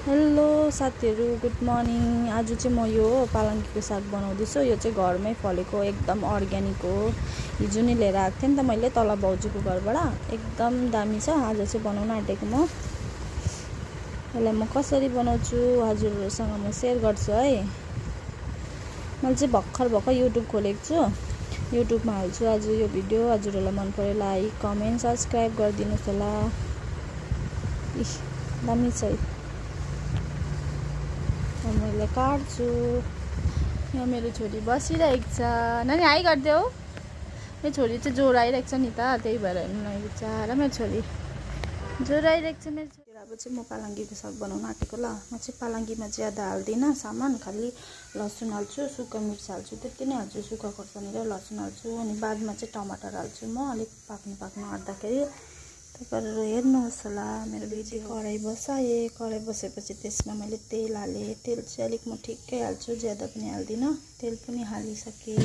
Hello साथीहरु, good morning. आज चाहिँ म यो पालङ्कीको साग बनाउँदैछु। यो चाहिँ घरमै फलेको एकदम अर्ग्यानिक हो। हिजो नै लिएर आएको थिएँ नि त मैले तल बाउजूको घरबाट। एकदम दामी छ। आज चाहिँ बनाउन आँटेको म। यसलाई म कसरी बनाउँछु हजुरहरुसँग म शेयर गर्छु है। मैले चाहिँ भर्खर युट्युब खोलेको छु। युट्युबमा हाल्छु आज यो भिडियो। हजुरहरुलाई मन पर्यो लाइक, कमेन्ट, सब्स्क्राइब गरिदिनुस् होला। दामी छ है। मैले काट्छु। यहाँ मेरो छोरी बसिरहेको छ। नानी हाई गरिदेऊ। मेरो छोरी चाहिँ ज्वरो आइरहेको छ नि त, त्यही भएर हेर्नु लागि बिचारा मेरो छोरी ज्वरो आइरहेको छ मेरो छोरी। अब चाहिँ म पालङ्कीको साग बनाउन आँटेको ल। म चाहिँ पालङ्कीमा ज्यादा हाल्दिनँ सामान, खालि लसुन हाल्छु, सुक्खा मिर्च हाल्छु, त्यति नै हाल्छु। सुक्खा खोर्सानी र लसुन हाल्छु, अनि बादमा चाहिँ टमाटर हाल्छु म अलिक पाक्नु आँट्दाखेरि। तपाईहरु हेर्नुहोस् होला मेरो भिडियो। कराई बसेपछि त्यसमा मैले तेल हालेँ। तेल चाहिँ अलिक म ठिक्कै हाल्छु, ज्यादा पनि हाल्दिनँ। तेल पनि हालिसकेँ।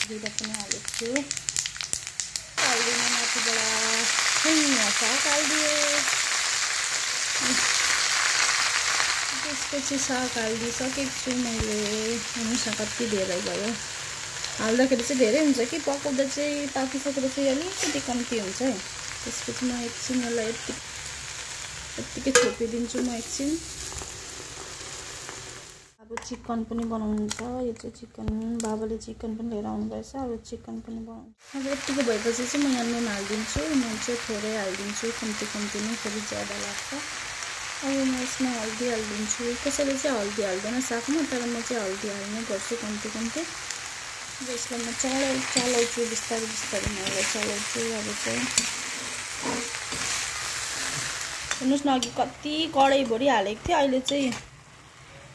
जिरा पनि हालेको छु। हाल्दिनँ माथिबाट साग हालिदिएँ। त्यसपछि साग हालिदिइसकेको छु मैले। हेर्नुहोस् न कति धेरै भयो। हाल्दाखेरि चाहिँ धेरै हुन्छ कि पकाउँदा चाहिँ पाकिसकेर चाहिँ अलिकति कम्ती हुन्छ है। त्यसपछि म एकछिन यसलाई यत्तिकै छोपिदिन्छु म एकछिन। अब चिकन पनि बनाउनु छ। यो चाहिँ चिकन बाबाले चिकन पनि लिएर आउनुभएछ। अब चिकन पनि बनाउँछु। अब यत्तिको भएपछि चाहिँ म यहाँ नुन हालिदिन्छु। नुन चाहिँ थोरै हालिदिन्छु, कम्ती नै, फेरि ज्यादा लाग्छ। अब म यसमा हल्दी हालिदिन्छु। कसैले चाहिँ हल्दी हाल्दैन सागमा, तर म चाहिँ हल्दी हाल्ने गर्छु कम्ती। यसलाई म चलाउँछु बिस्तारै म यसलाई चलाउँछु। अब चाहिँ हेर्नुहोस् न, अघि कति कराईभरि हालेको थिएँ, अहिले चाहिँ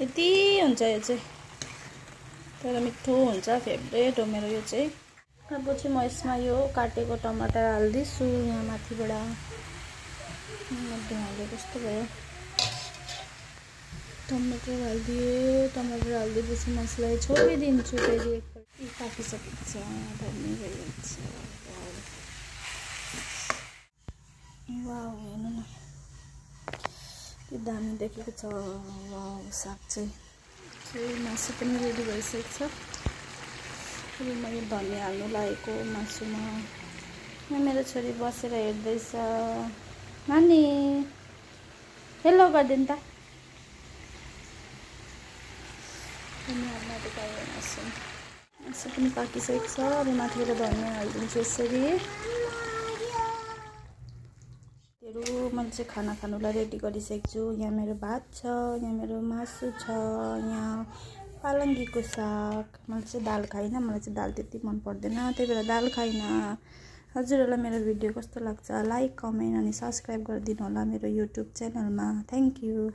यति हुन्छ। यो चाहिँ तर मिठो हुन्छ, फेभरेट हो मेरो यो चाहिँ। अब चाहिँ म यसमा यो काटेको टमाटर हाल्दैछु। यहाँ माथिबाट हाल्दै कस्तो भयो। टमाटर हालिदिएँ। टमाटर हालिदिएपछि मसलाई छोपिदिन्छु फेरि एकपल्ट। पाकिसकेको छ, धनी भइरहेको छ। वाउ, हेर्नु न के दामी देखेको छ। वाउ, साग चाहिँ मासु पनि रेडी भइसकेको छ। अब म यो धनिया हाल्नु लागेको मासुमा। यहाँ मेरो छोरी बसेर हेर्दैछ। नानी हेलो गरिदिनु त। मासु पनि पाकिसकेको छ। अब माथिबाट धनिया हालिदिन्छु यसरी। मैले चाहिँ खाना खानुलाई रेडी गरिसकेको छु। यहाँ मेरो भात छ, यहाँ मेरो मासु छ, यहाँ पालङ्कीको साग। मैले चाहिँ दाल खाइनँ, मलाई चाहिँ दाल त्यति मन पर्दैन, त्यही भएर दाल खाइनँ। हजुरहरूलाई मेरो भिडियो कस्तो लाग्छ लाइक, कमेन्ट अनि सब्स्क्राइब गरिदिनु होला मेरो युट्युब च्यानलमा। Thank you.